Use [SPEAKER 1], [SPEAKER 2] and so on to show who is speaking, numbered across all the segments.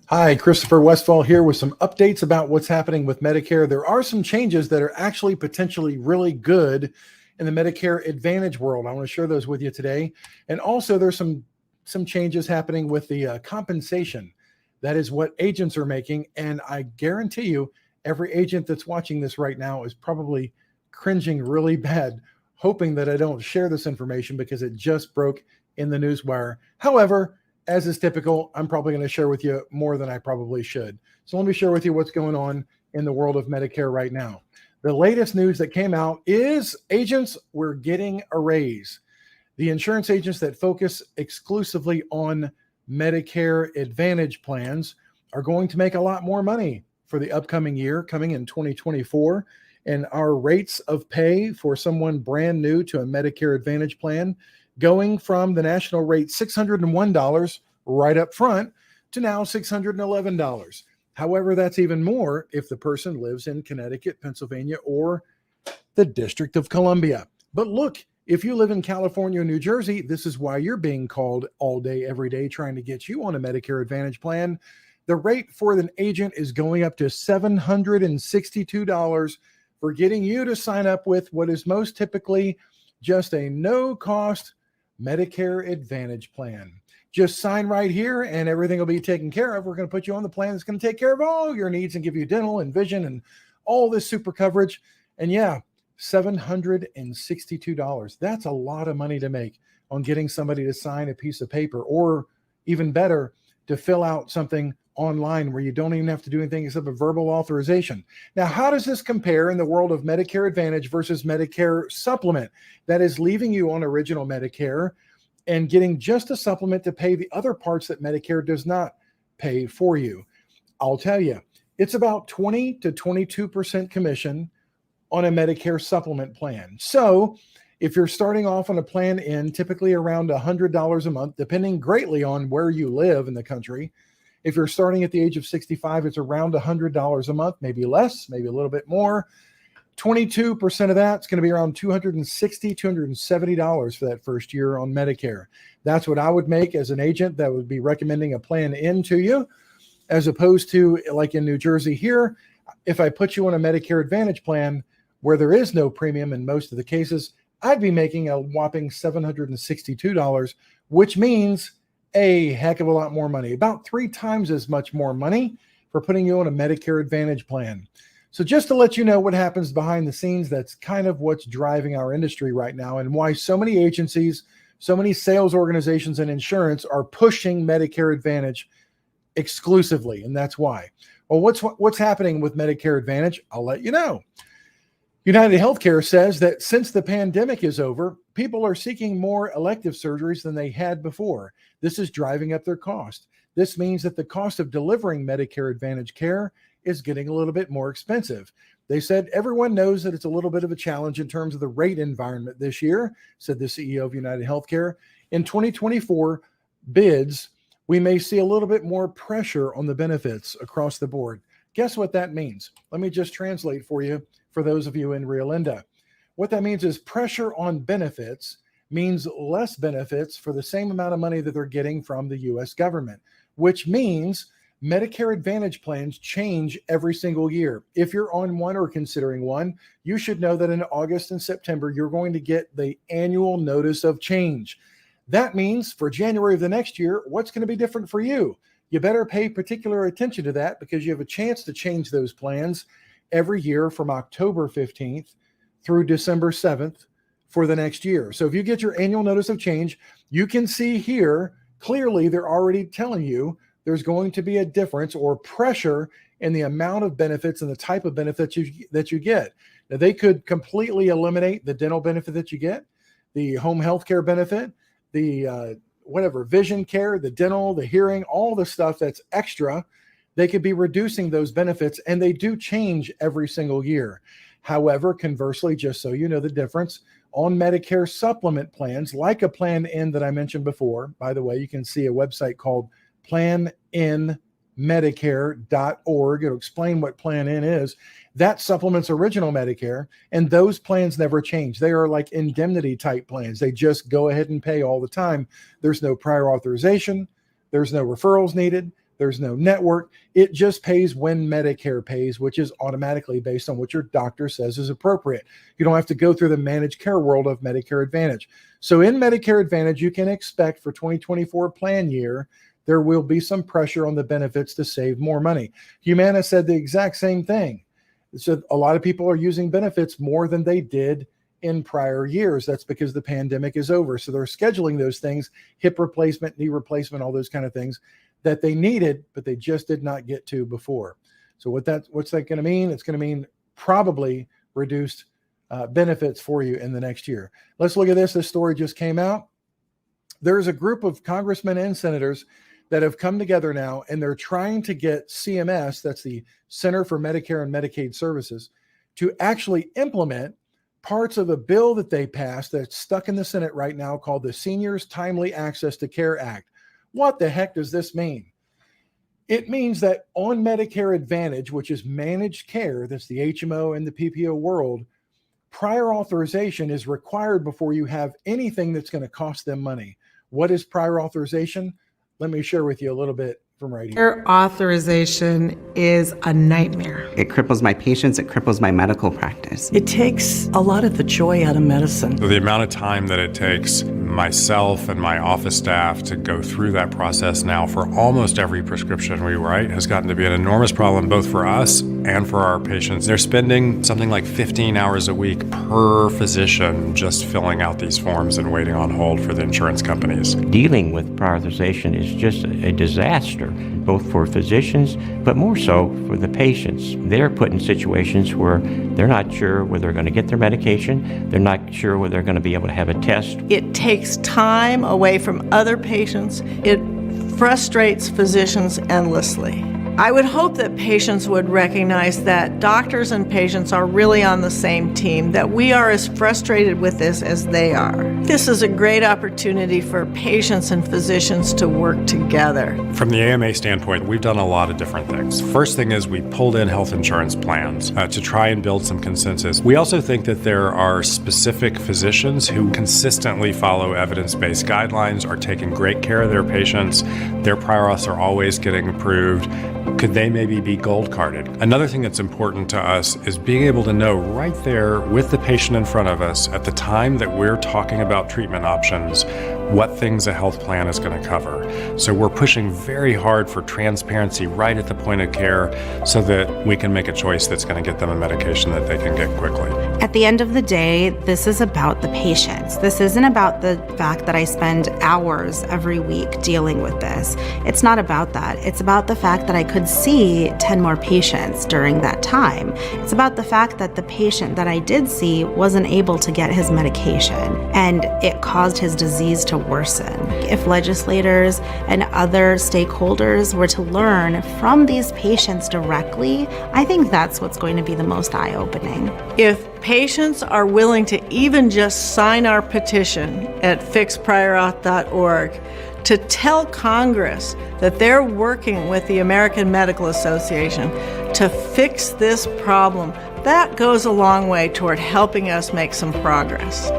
[SPEAKER 1] Hi, Christopher Westfall here with some updates about what's happening with Medicare. There are some changes that are actually potentially really good in the Medicare Advantage world. I want to share those with you today. And also there's some changes happening with the compensation. That is what agents are making. And I guarantee you, every agent that's watching this right now is probably cringing really bad, hoping that I don't share this information because it just broke in the newswire. However, as is typical, I'm probably going to share with you more than I probably should. So let me share with you what's going on in the world of Medicare right now. The latest news that came out is agents were getting a raise. The insurance agents that focus exclusively on Medicare Advantage plans are going to make a lot more money for the upcoming year, coming in 2024. And our rates of pay for someone brand new to a Medicare Advantage plan going from the national rate $601 right up front to now $611. However, that's even more if the person lives in Connecticut, Pennsylvania, or the District of Columbia. But look, if you live in California or New Jersey, this is why you're being called all day, every day, trying to get you on a Medicare Advantage plan. The rate for an agent is going up to $762 for getting you to sign up with what is most typically just a no-cost Medicare Advantage plan. Just sign right here and everything will be taken care of. We're going to put you on the plan that's going to take care of all your needs and give you dental and vision and all this super coverage. And yeah, $762. That's a lot of money to make on getting somebody to sign a piece of paper, or even better, to fill out something online where you don't even have to do anything except a verbal authorization. Now, how does this compare in the world of Medicare Advantage versus Medicare Supplement? That is leaving you on original Medicare and getting just a supplement to pay the other parts that Medicare does not pay for you. I'll tell you, it's about 20 to 22% commission on a Medicare Supplement plan. So if you're starting off on a plan in typically around $100 a month, depending greatly on where you live in the country, if you're starting at the age of 65, it's around $100 a month, maybe less, maybe a little bit more. 22% of that's going to be around $260, $270 for that first year on Medicare. That's what I would make as an agent that would be recommending a plan in to you, as opposed to like in New Jersey here, if I put you on a Medicare Advantage plan where there is no premium in most of the cases, I'd be making a whopping $762, which means a heck of a lot more money, about 3 times as much more money for putting you on a Medicare Advantage plan. So just to let you know what happens behind the scenes, that's kind of what's driving our industry right now and why so many agencies, so many sales organizations and insurance are pushing Medicare Advantage exclusively. And that's why. Well, what's happening with Medicare Advantage? I'll let you know. UnitedHealthcare says that since the pandemic is over, people are seeking more elective surgeries than they had before. This is driving up their cost. This means that the cost of delivering Medicare Advantage care is getting a little bit more expensive. They said everyone knows that it's a little bit of a challenge in terms of the rate environment this year, said the CEO of UnitedHealthcare. In 2024 bids, we may see a little bit more pressure on the benefits across the board. Guess what that means? Let me just translate for you, for those of you in Rio Linda. What that means is pressure on benefits means less benefits for the same amount of money that they're getting from the U.S. government, which means Medicare Advantage plans change every single year. If you're on one or considering one, you should know that in August and September, you're going to get the annual notice of change. That means for January of the next year, what's going to be different for you? You better pay particular attention to that because you have a chance to change those plans every year from October 15th through December 7th for the next year. So if you get your annual notice of change, you can see here clearly they're already telling you there's going to be a difference or pressure in the amount of benefits and the type of benefits that you get. Now, they could completely eliminate the dental benefit that you get, the home health care benefit, the vision care, the dental, the hearing, all the stuff that's extra. They could be reducing those benefits, and they do change every single year. However, conversely, just so you know the difference, on Medicare supplement plans, like a Plan N that I mentioned before, by the way, you can see a website called planinmedicare.org. It'll explain what Plan N is. That supplements original Medicare, and those plans never change. They are like indemnity type plans. They just go ahead and pay all the time. There's no prior authorization. There's no referrals needed. There's no network. It just pays when Medicare pays, which is automatically based on what your doctor says is appropriate. You don't have to go through the managed care world of Medicare Advantage. So in Medicare Advantage, you can expect for 2024 plan year, there will be some pressure on the benefits to save more money. Humana said the exact same thing. So a lot of people are using benefits more than they did in prior years. That's because the pandemic is over. So they're scheduling those things, hip replacement, knee replacement, all those kind of things that they needed, but they just did not get to before. So what's that going to mean? It's going to mean probably reduced benefits for you in the next year. Let's look at this. This story just came out. There's a group of congressmen and senators that have come together now, and they're trying to get CMS, that's the Center for Medicare and Medicaid Services, to actually implement parts of a bill that they passed that's stuck in the Senate right now called the Seniors Timely Access to Care Act. What the heck does this mean? It means that on Medicare Advantage, which is managed care, that's the HMO and the PPO world, prior authorization is required before you have anything that's going to cost them money. What is prior authorization? Let me share with you a little bit from right here.
[SPEAKER 2] Prior authorization is a nightmare.
[SPEAKER 3] It cripples my patients, it cripples my medical practice.
[SPEAKER 4] It takes a lot of the joy out of medicine.
[SPEAKER 5] The amount of time that it takes myself and my office staff to go through that process now for almost every prescription we write has gotten to be an enormous problem both for us and for our patients. They're spending something like 15 hours a week per physician just filling out these forms and waiting on hold for the insurance companies.
[SPEAKER 6] Dealing with prior authorization is just a disaster, both for physicians, but more so for the patients. They're put in situations where they're not sure whether they're going to get their medication, they're not sure whether they're going to be able to have a test.
[SPEAKER 4] It takes time away from other patients. It frustrates physicians endlessly. I would hope that patients would recognize that doctors and patients are really on the same team, that we are as frustrated with this as they are. This is a great opportunity for patients and physicians to work together.
[SPEAKER 5] From the AMA standpoint, we've done a lot of different things. First thing is we pulled in health insurance plans to try and build some consensus. We also think that there are specific physicians who consistently follow evidence-based guidelines, are taking great care of their patients. Their prior auths are always getting approved. Could they maybe be gold carded? Another thing that's important to us is being able to know right there with the patient in front of us at the time that we're talking about treatment options, what things a health plan is going to cover. So we're pushing very hard for transparency right at the point of care so that we can make a choice that's going to get them a medication that they can get quickly.
[SPEAKER 7] At the end of the day, this is about the patients. This isn't about the fact that I spend hours every week dealing with this. It's not about that. It's about the fact that I could see 10 more patients during that time. It's about the fact that the patient that I did see wasn't able to get his medication, and it caused his disease to worsen. If legislators and other stakeholders were to learn from these patients directly, I think that's what's going to be the most eye-opening.
[SPEAKER 4] If patients are willing to even just sign our petition at fixpriorauth.org to tell Congress that they're working with the American Medical Association to fix this problem, that goes a long way toward helping us make some progress.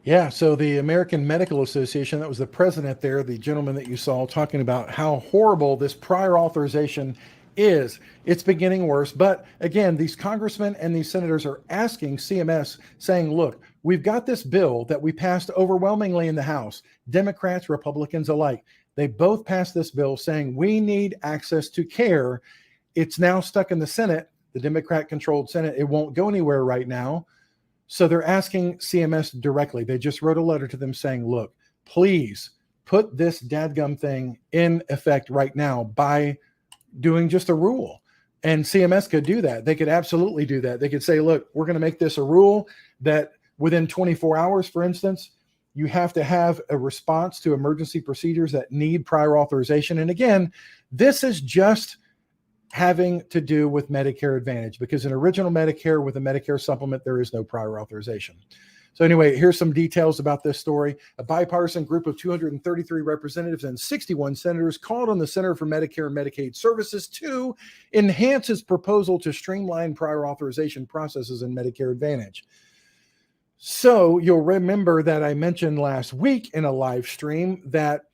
[SPEAKER 1] Yeah, so the American Medical Association, that was the president there, the gentleman that you saw talking about how horrible this prior authorization is. It's been getting worse. But again, these congressmen and these senators are asking CMS, saying, look, we've got this bill that we passed overwhelmingly in the House, Democrats, Republicans alike. They both passed this bill saying we need access to care. It's now stuck in the Senate, the Democrat-controlled Senate. It won't go anywhere right now. So they're asking CMS directly. They just wrote a letter to them saying, look, please put this dadgum thing in effect right now by doing just a rule. And CMS could do that. They could absolutely do that. They could say, look, we're going to make this a rule that within 24 hours, for instance, you have to have a response to emergency procedures that need prior authorization. And again, this is just having to do with Medicare Advantage, because in original Medicare with a Medicare supplement, there is no prior authorization. So anyway, here's some details about this story. A bipartisan group of 233 representatives and 61 senators called on the Center for Medicare and Medicaid Services to enhance its proposal to streamline prior authorization processes in Medicare Advantage. So you'll remember that I mentioned last week in a live stream that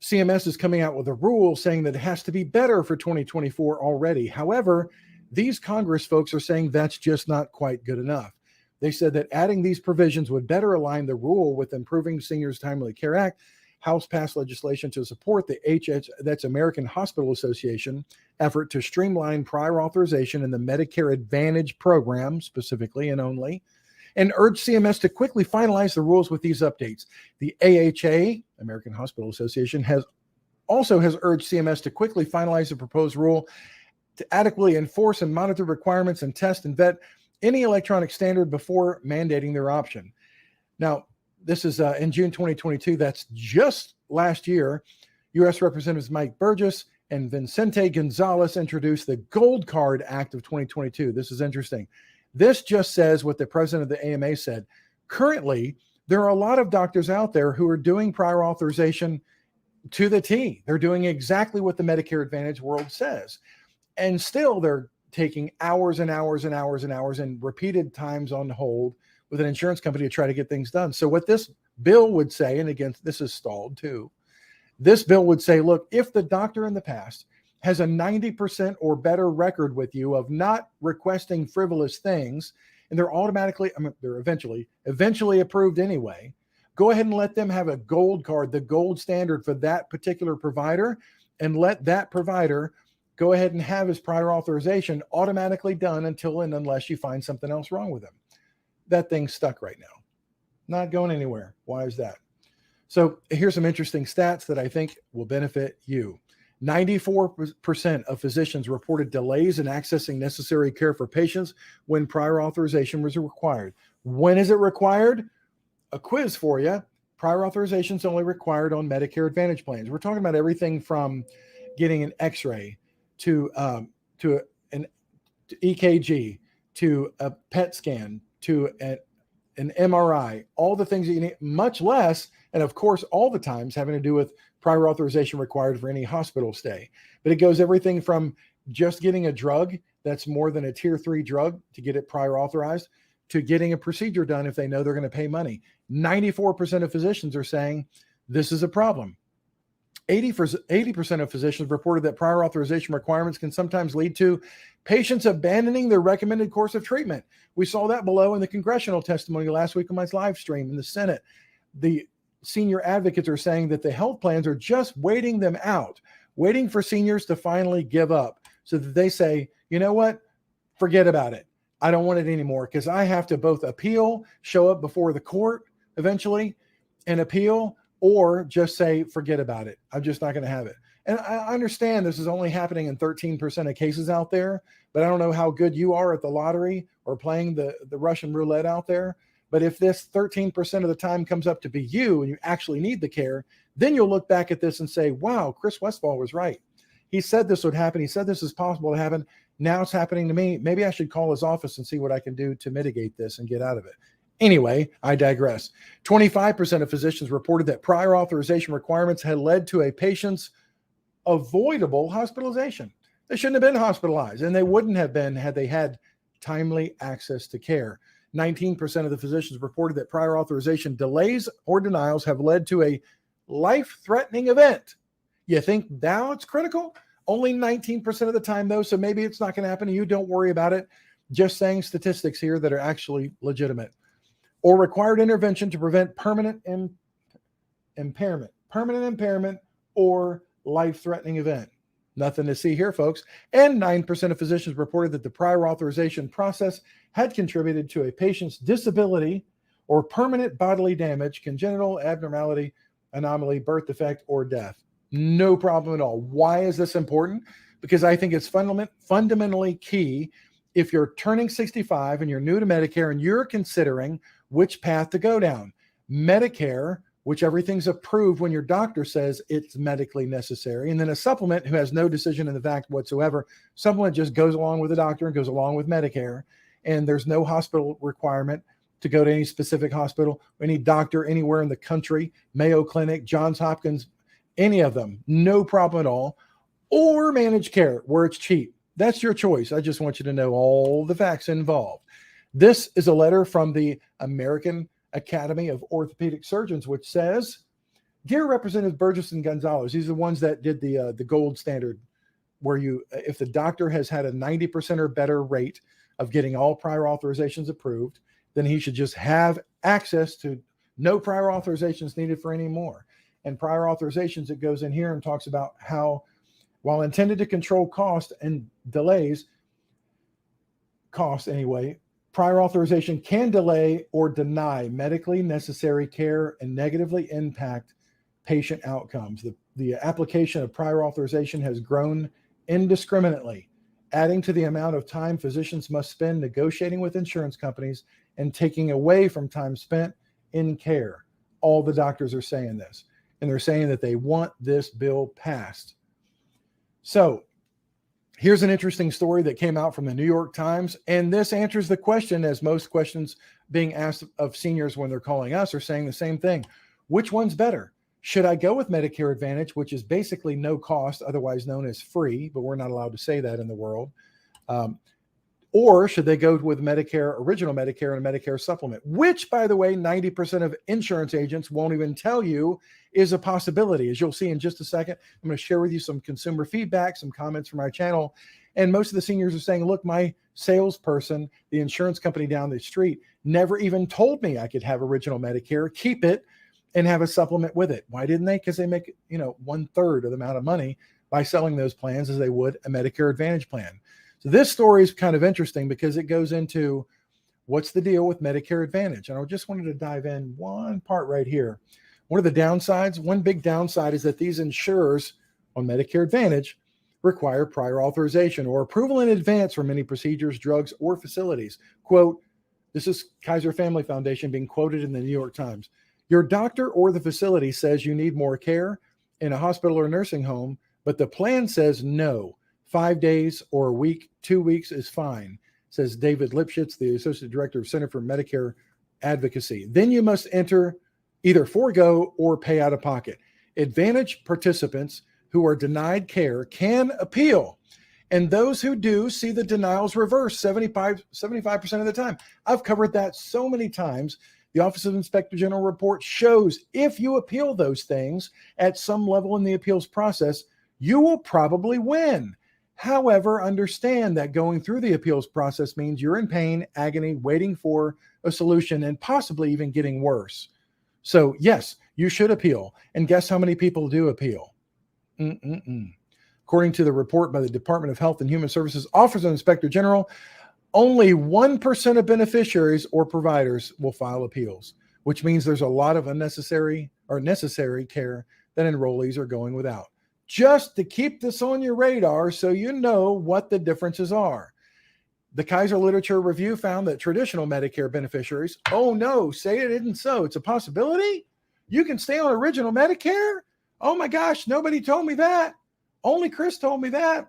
[SPEAKER 1] CMS is coming out with a rule saying that it has to be better for 2024 already. However, these Congress folks are saying that's just not quite good enough. They said that adding these provisions would better align the rule with Improving Seniors Timely Care Act. House passed legislation to support the that's American Hospital Association effort to streamline prior authorization in the Medicare Advantage program specifically and only, and urged CMS to quickly finalize the rules with these updates. The AHA, American Hospital Association, has urged CMS to quickly finalize the proposed rule to adequately enforce and monitor requirements and test and vet any electronic standard before mandating their option. Now, this is in June 2022. That's just last year. U.S. Representatives Mike Burgess and Vicente Gonzalez introduced the Gold Card Act of 2022. This is interesting. This just says what the president of the AMA said. Currently, there are a lot of doctors out there who are doing prior authorization to the T. They're doing exactly what the Medicare Advantage world says. And still they're taking hours and hours and hours and hours and repeated times on hold with an insurance company to try to get things done. So what this bill would say, and again, this is stalled too, this bill would say, look, if the doctor in the past has a 90% or better record with you of not requesting frivolous things, and they're automatically, they're eventually approved anyway, go ahead and let them have a gold card, the gold standard for that particular provider, and let that provider go ahead and have his prior authorization automatically done until and unless you find something else wrong with him. That thing's stuck right now, not going anywhere. Why is that? So here's some interesting stats that I think will benefit you. 94% of physicians reported delays in accessing necessary care for patients when prior authorization was required. When is it required? A quiz for you. Prior authorization is only required on Medicare Advantage plans. We're talking about everything from getting an X-ray to an EKG, to a PET scan, to an MRI, all the things that you need, much less, and of course, all the times having to do with prior authorization required for any hospital stay. But it goes everything from just getting a drug that's more than a tier 3 drug to get it prior authorized, to getting a procedure done if they know they're going to pay money. 94% of physicians are saying this is a problem. 80% of physicians reported that prior authorization requirements can sometimes lead to patients abandoning their recommended course of treatment. We saw that below in the congressional testimony last week on my live stream in the Senate. The senior advocates are saying that the health plans are just waiting them out, waiting for seniors to finally give up so that they say, you know what, forget about it. I don't want it anymore, because I have to both appeal, show up before the court eventually and appeal, or just say, forget about it. I'm just not going to have it. And I understand this is only happening in 13% of cases out there, but I don't know how good you are at the lottery or playing the Russian roulette out there. But if this 13% of the time comes up to be you and you actually need the care, then you'll look back at this and say, wow, Chris Westphal was right. He said this would happen. He said this is possible to happen. Now it's happening to me. Maybe I should call his office and see what I can do to mitigate this and get out of it. Anyway, I digress. 25% of physicians reported that prior authorization requirements had led to a patient's avoidable hospitalization. They shouldn't have been hospitalized, and they wouldn't have been had they had timely access to care. 19% of the physicians reported that prior authorization delays or denials have led to a life-threatening event. You think now it's critical? Only 19% of the time, though, so maybe it's not going to happen to you. Don't worry about it. Just saying statistics here that are actually legitimate. Or required intervention to prevent permanent impairment or life-threatening event. Nothing to see here, folks. And 9% of physicians reported that the prior authorization process had contributed to a patient's disability or permanent bodily damage, congenital abnormality, anomaly, birth defect, or death. No problem at all. Why is this important? Because I think it's fundamentally key. If you're turning 65 and you're new to Medicare and you're considering which path to go down, Medicare, which everything's approved when your doctor says it's medically necessary, and then a supplement who has no decision in the fact whatsoever. Supplement just goes along with the doctor and goes along with Medicare, and there's no hospital requirement to go to any specific hospital, any doctor anywhere in the country, Mayo Clinic, Johns Hopkins, any of them, no problem at all. Or managed care where it's cheap. That's your choice. I just want you to know all the facts involved. This is a letter from the American Academy of Orthopedic Surgeons, which says, "Dear Representative Burgess and Gonzalez," these are the ones that did the gold standard, where if the doctor has had a 90% or better rate of getting all prior authorizations approved, then he should just have access to no prior authorizations needed for any more. And prior authorizations, it goes in here and talks about how, while intended to control cost and delays, prior authorization can delay or deny medically necessary care and negatively impact patient outcomes. The application of prior authorization has grown indiscriminately, adding to the amount of time physicians must spend negotiating with insurance companies and taking away from time spent in care. All the doctors are saying this, and they're saying that they want this bill passed. So here's an interesting story that came out from the New York Times, and this answers the question, as most questions being asked of seniors when they're calling us are saying the same thing. Which one's better? Should I go with Medicare Advantage, which is basically no cost, otherwise known as free, but we're not allowed to say that in the world? Or should they go with Medicare, original Medicare, and a Medicare supplement, which, by the way, 90% of insurance agents won't even tell you is a possibility. As you'll see in just a second, I'm going to share with you some consumer feedback, some comments from our channel. And most of the seniors are saying, look, my salesperson, the insurance company down the street, never even told me I could have original Medicare, keep it, and have a supplement with it. Why didn't they? Because they make, 1/3 of the amount of money by selling those plans as they would a Medicare Advantage plan. So this story is kind of interesting because it goes into what's the deal with Medicare Advantage. And I just wanted to dive in one part right here. One of the downsides, one big downside, is that these insurers on Medicare Advantage require prior authorization or approval in advance for many procedures, drugs, or facilities. Quote, this is Kaiser Family Foundation being quoted in the New York Times. Your doctor or the facility says you need more care in a hospital or nursing home, but the plan says no. 5 days or a week, 2 weeks is fine, says David Lipschitz, the Associate Director of Center for Medicare Advocacy. Then you must either forego or pay out of pocket. Advantage participants who are denied care can appeal, and those who do see the denials reversed 75% of the time. I've covered that so many times. The Office of Inspector General report shows if you appeal those things at some level in the appeals process, you will probably win. However, understand that going through the appeals process means you're in pain, agony, waiting for a solution, and possibly even getting worse. So yes, you should appeal. And guess how many people do appeal? According to the report by the Department of Health and Human Services Office of Inspector General, only 1% of beneficiaries or providers will file appeals, which means there's a lot of unnecessary or necessary care that enrollees are going without. Just to keep this on your radar so you know what the differences are. The Kaiser Literature Review found that traditional Medicare beneficiaries, oh no, say it isn't so. It's a possibility. You can stay on original Medicare? Oh my gosh, nobody told me that. Only Chris told me that.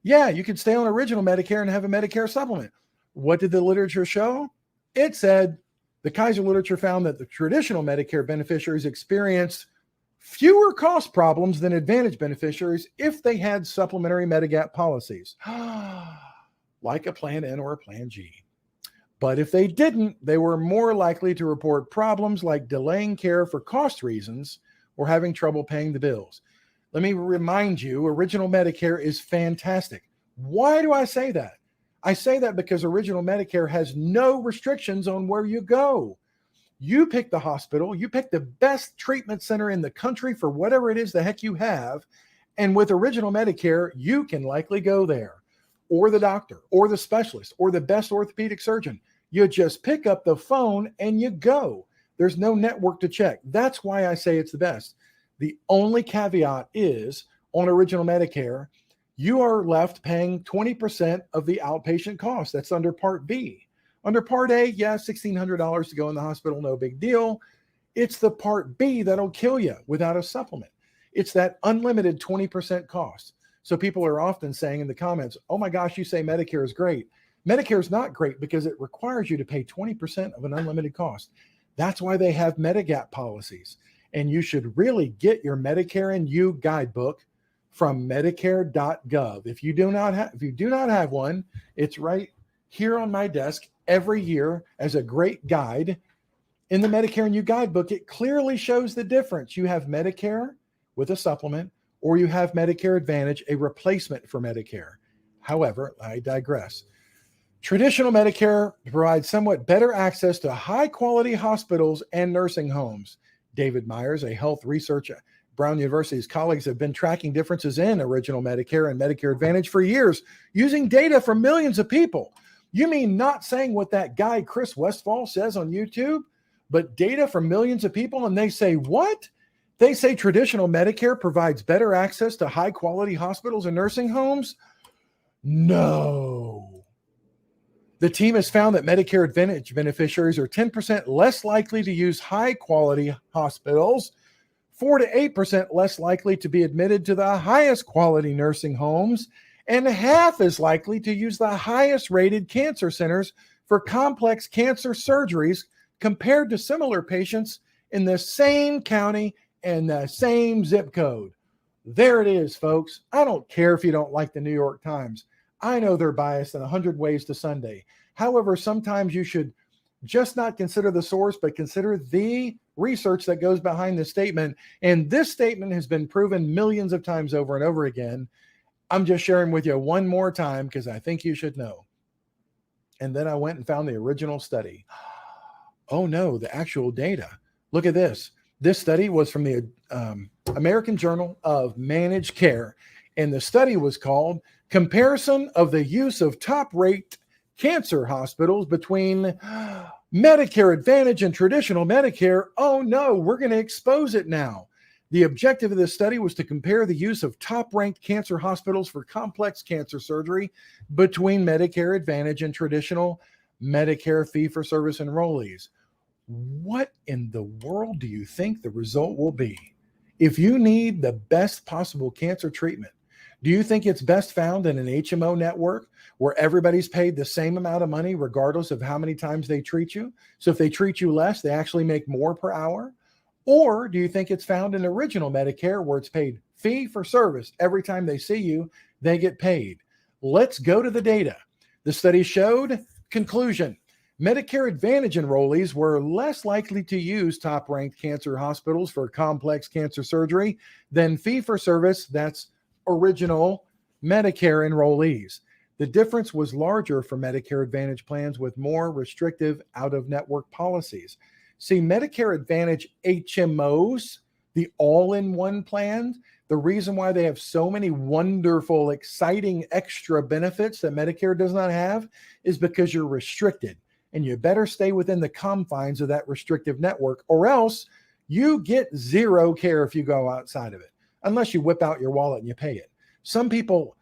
[SPEAKER 1] Yeah, you can stay on original Medicare and have a Medicare supplement. What did the literature show? It said the Kaiser literature found that the traditional Medicare beneficiaries experienced fewer cost problems than Advantage beneficiaries if they had supplementary Medigap policies, like a Plan N or a Plan G. But if they didn't, they were more likely to report problems like delaying care for cost reasons or having trouble paying the bills. Let me remind you, original Medicare is fantastic. Why do I say that? I say that because original Medicare has no restrictions on where you go. You pick the hospital, you pick the best treatment center in the country for whatever it is the heck you have. And with original Medicare, you can likely go there, or the doctor, or the specialist, or the best orthopedic surgeon. You just pick up the phone and you go. There's no network to check. That's why I say it's the best. The only caveat is on original Medicare, you are left paying 20% of the outpatient cost. That's under Part B. Under Part A, yeah, $1,600 to go in the hospital, no big deal. It's the Part B that'll kill you without a supplement. It's that unlimited 20% cost. So people are often saying in the comments, oh my gosh, you say Medicare is great. Medicare is not great because it requires you to pay 20% of an unlimited cost. That's why they have Medigap policies. And you should really get your Medicare and You guidebook from Medicare.gov. If you do not have one, it's right here on my desk every year as a great guide. In the Medicare and You Guidebook, it clearly shows the difference. You have Medicare with a supplement, or you have Medicare Advantage, a replacement for Medicare. However, I digress. Traditional Medicare provides somewhat better access to high-quality hospitals and nursing homes. David Myers, a health researcher at Brown University's colleagues, have been tracking differences in original Medicare and Medicare Advantage for years, using data from millions of people. You mean not saying what that guy Chris Westfall says on YouTube, but data from millions of people, and they say what? They say traditional Medicare provides better access to high-quality hospitals and nursing homes? No. The team has found that Medicare Advantage beneficiaries are 10% less likely to use high-quality hospitals, 4 to 8% less likely to be admitted to the highest quality nursing homes, and half as likely to use the highest rated cancer centers for complex cancer surgeries compared to similar patients in the same county and the same zip code. There it is, folks. I don't care if you don't like the New York Times. I know they're biased in 100 ways to Sunday. However, sometimes you should just not consider the source, but consider the research that goes behind the statement. And this statement has been proven millions of times over and over again. I'm just sharing with you one more time because I think you should know. And then I went and found the original study. Oh no, the actual data. Look at this. This study was from the American Journal of Managed Care. And the study was called Comparison of the Use of Top-Rate Cancer Hospitals Between Medicare Advantage and Traditional Medicare. Oh no, we're going to expose it now. The objective of this study was to compare the use of top-ranked cancer hospitals for complex cancer surgery between Medicare Advantage and traditional Medicare fee-for-service enrollees. What in the world do you think the result will be? If you need the best possible cancer treatment, do you think it's best found in an HMO network where everybody's paid the same amount of money regardless of how many times they treat you? So if they treat you less, they actually make more per hour? Or do you think it's found in original Medicare where it's paid fee for service? Every time they see you, they get paid. Let's go to the data. The study showed, conclusion, Medicare Advantage enrollees were less likely to use top-ranked cancer hospitals for complex cancer surgery than fee-for-service, that's original Medicare enrollees. The difference was larger for Medicare Advantage plans with more restrictive out-of-network policies. See, Medicare Advantage HMOs, the all-in-one plans, the reason why they have so many wonderful, exciting extra benefits that Medicare does not have is because you're restricted. And you better stay within the confines of that restrictive network, or else you get zero care if you go outside of it, unless you whip out your wallet and you pay it. Some people,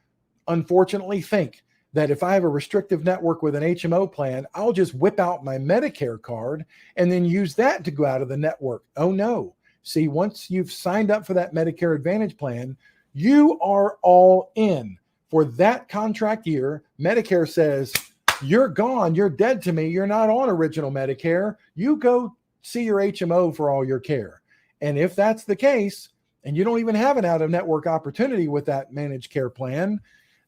[SPEAKER 1] unfortunately, think that if I have a restrictive network with an HMO plan, I'll just whip out my Medicare card and then use that to go out of the network. Oh, no. See, once you've signed up for that Medicare Advantage plan, you are all in. For that contract year, Medicare says, you're gone. You're dead to me. You're not on original Medicare. You go see your HMO for all your care. And if that's the case, and you don't even have an out-of-network opportunity with that managed care plan,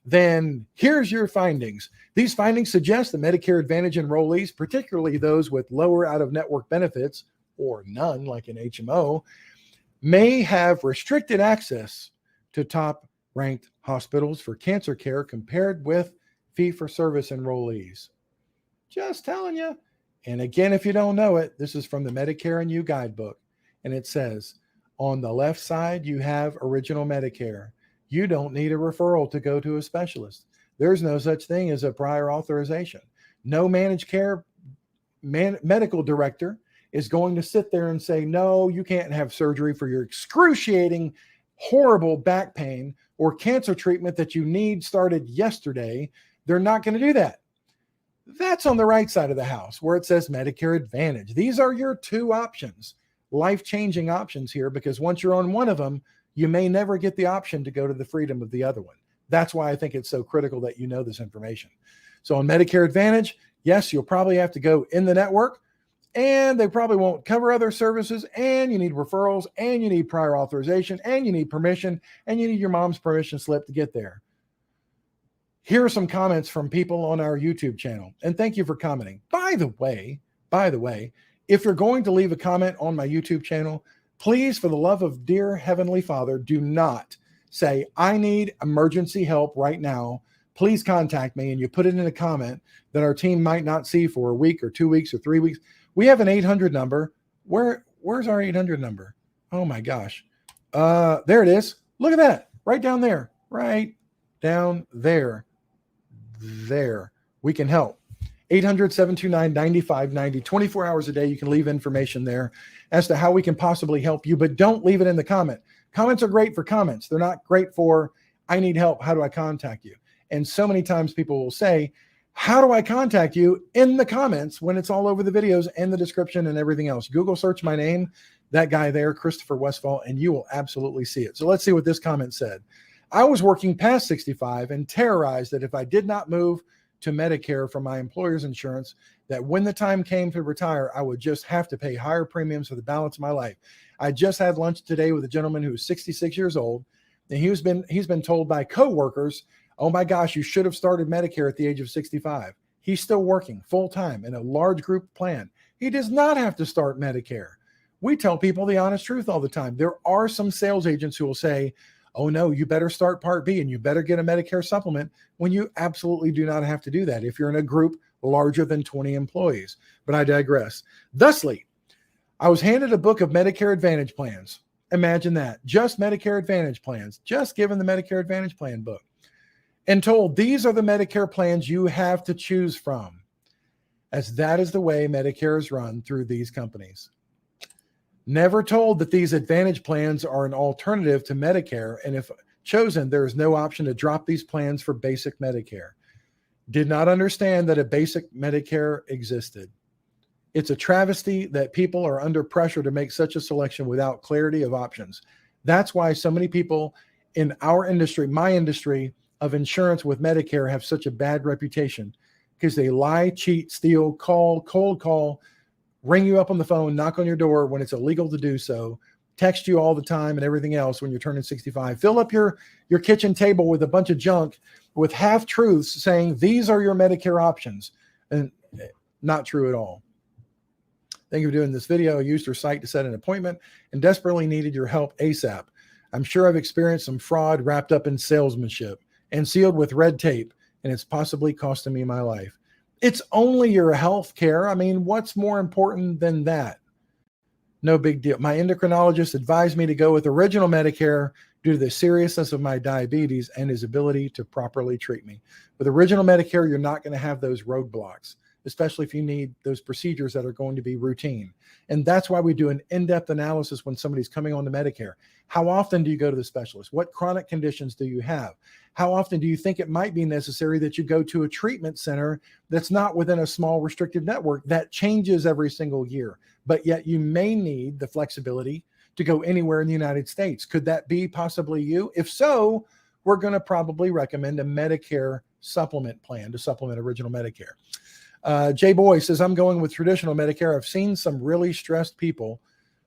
[SPEAKER 1] then here's your findings. These findings suggest that Medicare Advantage enrollees, particularly those with lower out-of-network benefits, or none like an HMO, may have restricted access to top-ranked hospitals for cancer care compared with fee-for-service enrollees. Just telling you. And again, if you don't know it, this is from the Medicare and You Guidebook. And it says, on the left side, you have original Medicare. You don't need a referral to go to a specialist. There's no such thing as a prior authorization. No managed care medical director is going to sit there and say, no, you can't have surgery for your excruciating, horrible back pain or cancer treatment that you need started yesterday. They're not going to do that. That's on the right side of the house where it says Medicare Advantage. These are your two options, life-changing options here, because once you're on one of them, you may never get the option to go to the freedom of the other one. That's why I think it's so critical that you know this information. So on Medicare Advantage, yes, you'll probably have to go in the network, and they probably won't cover other services, and you need referrals, and you need prior authorization, and you need permission, and you need your mom's permission slip to get there. Here are some comments from people on our YouTube channel. And thank you for commenting. By the way, if you're going to leave a comment on my YouTube channel, please, for the love of dear Heavenly Father, do not say, I need emergency help right now. Please contact me. And you put it in a comment that our team might not see for a week or 2 weeks or 3 weeks. We have an 800 number. Where's our 800 number? Oh my gosh. There it is. Look at that. Right down there. Right down there. There. We can help. 800-729-9590. 24 hours a day. You can leave information there as to how we can possibly help you, but don't leave it in the comment. Comments are great for comments. They're not great for, I need help. How do I contact you? And so many times people will say, how do I contact you, in the comments when it's all over the videos and the description and everything else. Google search my name, that guy there, Christopher Westphal, and you will absolutely see it. So let's see what this comment said. I was working past 65 and terrorized that if I did not move to Medicare from my employer's insurance, that when the time came to retire, I would just have to pay higher premiums for the balance of my life. I just had lunch today with a gentleman who's 66 years old, and he's been told by coworkers, oh my gosh, you should have started Medicare at the age of 65. He's still working full-time in a large group plan. He does not have to start Medicare. We tell people the honest truth all the time. There are some sales agents who will say, oh no, you better start Part B and you better get a Medicare supplement, when you absolutely do not have to do that if you're in a group larger than 20 employees. But I digress. Thusly, I was handed a book of Medicare Advantage plans. Imagine that. Just Medicare Advantage plans. Just given the Medicare Advantage plan book. And told, these are the Medicare plans you have to choose from, as that is the way Medicare is run through these companies. Never told that these Advantage plans are an alternative to Medicare, and if chosen, there is no option to drop these plans for basic Medicare. Did not understand that a basic Medicare existed. It's a travesty that people are under pressure to make such a selection without clarity of options. That's why so many people in our industry, my industry, of insurance with Medicare have such a bad reputation, because they lie, cheat, steal, cold call, ring you up on the phone, knock on your door when it's illegal to do so, text you all the time and everything else when you're turning 65. Fill up your kitchen table with a bunch of junk with half truths saying these are your Medicare options, and not true at all. Thank you for doing this video. I used your site to set an appointment and desperately needed your help ASAP. I'm sure I've experienced some fraud wrapped up in salesmanship and sealed with red tape, and it's possibly costing me my life. It's only your health care. I mean, what's more important than that? No big deal. My endocrinologist advised me to go with original Medicare due to the seriousness of my diabetes and his ability to properly treat me. With original Medicare, you're not going to have those roadblocks, especially if you need those procedures that are going to be routine. And that's why we do an in-depth analysis when somebody's coming on to Medicare. How often do you go to the specialist? What chronic conditions do you have? How often do you think it might be necessary that you go to a treatment center that's not within a small restricted network that changes every single year, but yet you may need the flexibility to go anywhere in the United States? Could that be possibly you? If so, we're going to probably recommend a Medicare supplement plan to supplement original Medicare. Jay Boy says, I'm going with traditional Medicare. I've seen some really stressed people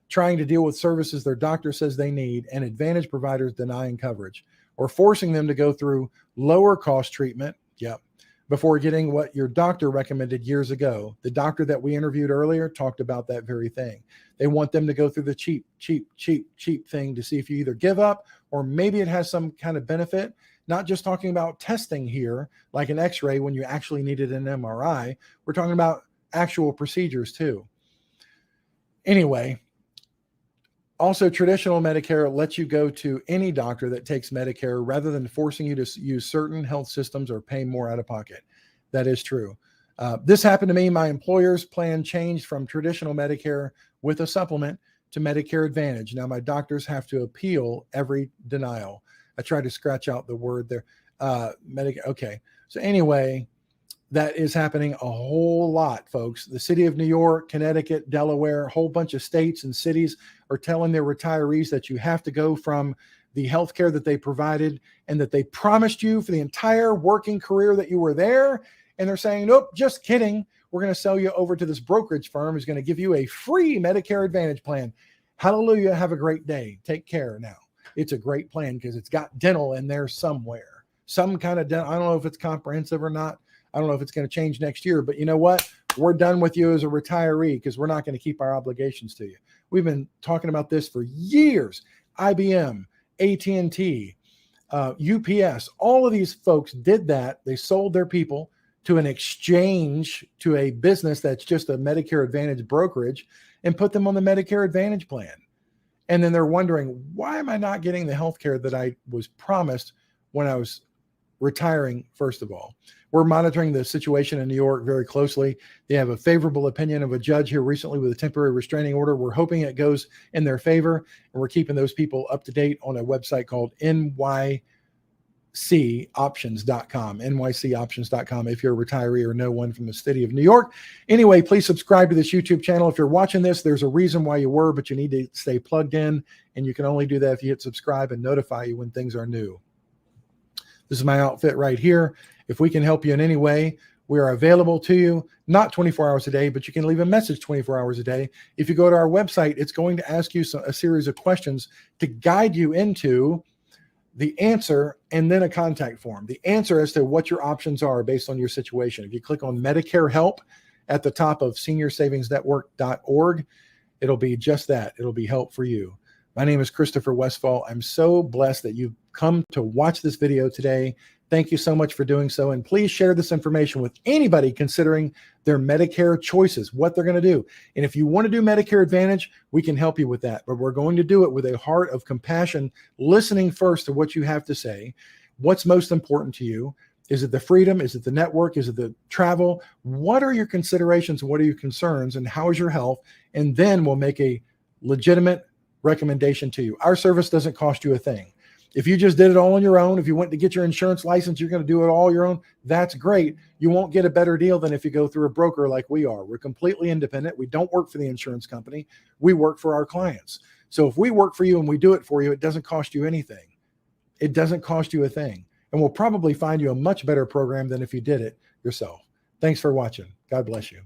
[SPEAKER 1] trying to deal with services their doctor says they need, and Advantage providers denying coverage or forcing them to go through lower cost treatment. Yep. Before getting what your doctor recommended years ago. The doctor that we interviewed earlier talked about that very thing. They want them to go through the cheap thing to see if you either give up or maybe it has some kind of benefit. Not just talking about testing here, like an x-ray when you actually needed an MRI. We're talking about actual procedures too. Anyway, also traditional Medicare lets you go to any doctor that takes Medicare rather than forcing you to use certain health systems or pay more out of pocket. That is true. This happened to me. My employer's plan changed from traditional Medicare with a supplement to Medicare Advantage. Now my doctors have to appeal every denial. I tried to scratch out the word there. Okay. So anyway, that is happening a whole lot, folks. The city of New York, Connecticut, Delaware, a whole bunch of states and cities are telling their retirees that you have to go from the health care that they provided and that they promised you for the entire working career that you were there. And they're saying, nope, just kidding. We're going to sell you over to this brokerage firm who's going to give you a free Medicare Advantage plan. Hallelujah. Have a great day. Take care now. It's a great plan because it's got dental in there somewhere. some kind of, I don't know if it's comprehensive or not. I don't know if it's going to change next year, but you know what? We're done with you as a retiree because we're not going to keep our obligations to you. We've been talking about this for years. IBM, AT&T, UPS, all of these folks did that. They sold their people to an exchange, to a business that's just a Medicare Advantage brokerage, and put them on the Medicare Advantage plan. And then they're wondering, why am I not getting the health care that I was promised when I was retiring? First of all, we're monitoring the situation in New York very closely. They have a favorable opinion of a judge here recently with a temporary restraining order. We're hoping it goes in their favor, and we're keeping those people up to date on a website called �nycoptions.com, �nycoptions.com, if you're a retiree or know one from the city of New York. Anyway, please subscribe to this YouTube channel. If you're watching this, there's a reason why you were, but you need to stay plugged in, and you can only do that if you hit subscribe and notify you when things are new. This is my outfit right here. If we can help you in any way, we are available to you, not 24 hours a day, but you can leave a message 24 hours a day. If you go to our website, it's going to ask you a series of questions to guide you into the answer and then a contact form. The answer as to what your options are based on your situation. If you click on Medicare Help at the top of seniorssavingsnetwork.org, it'll be just that. It'll be help for you. My name is Christopher Westphal. I'm so blessed that you've come to watch this video today. Thank you so much for doing so. And please share this information with anybody considering their Medicare choices, what they're going to do. And if you want to do Medicare Advantage, we can help you with that. But we're going to do it with a heart of compassion, listening first to what you have to say. What's most important to you? Is it the freedom? Is it the network? Is it the travel? What are your considerations? What are your concerns? And how is your health? And then we'll make a legitimate recommendation to you. Our service doesn't cost you a thing. If you just did it all on your own, if you went to get your insurance license, you're going to do it all your own. That's great. You won't get a better deal than if you go through a broker like we are. We're completely independent. We don't work for the insurance company. We work for our clients. So if we work for you and we do it for you, it doesn't cost you anything. It doesn't cost you a thing. And we'll probably find you a much better program than if you did it yourself. Thanks for watching. God bless you.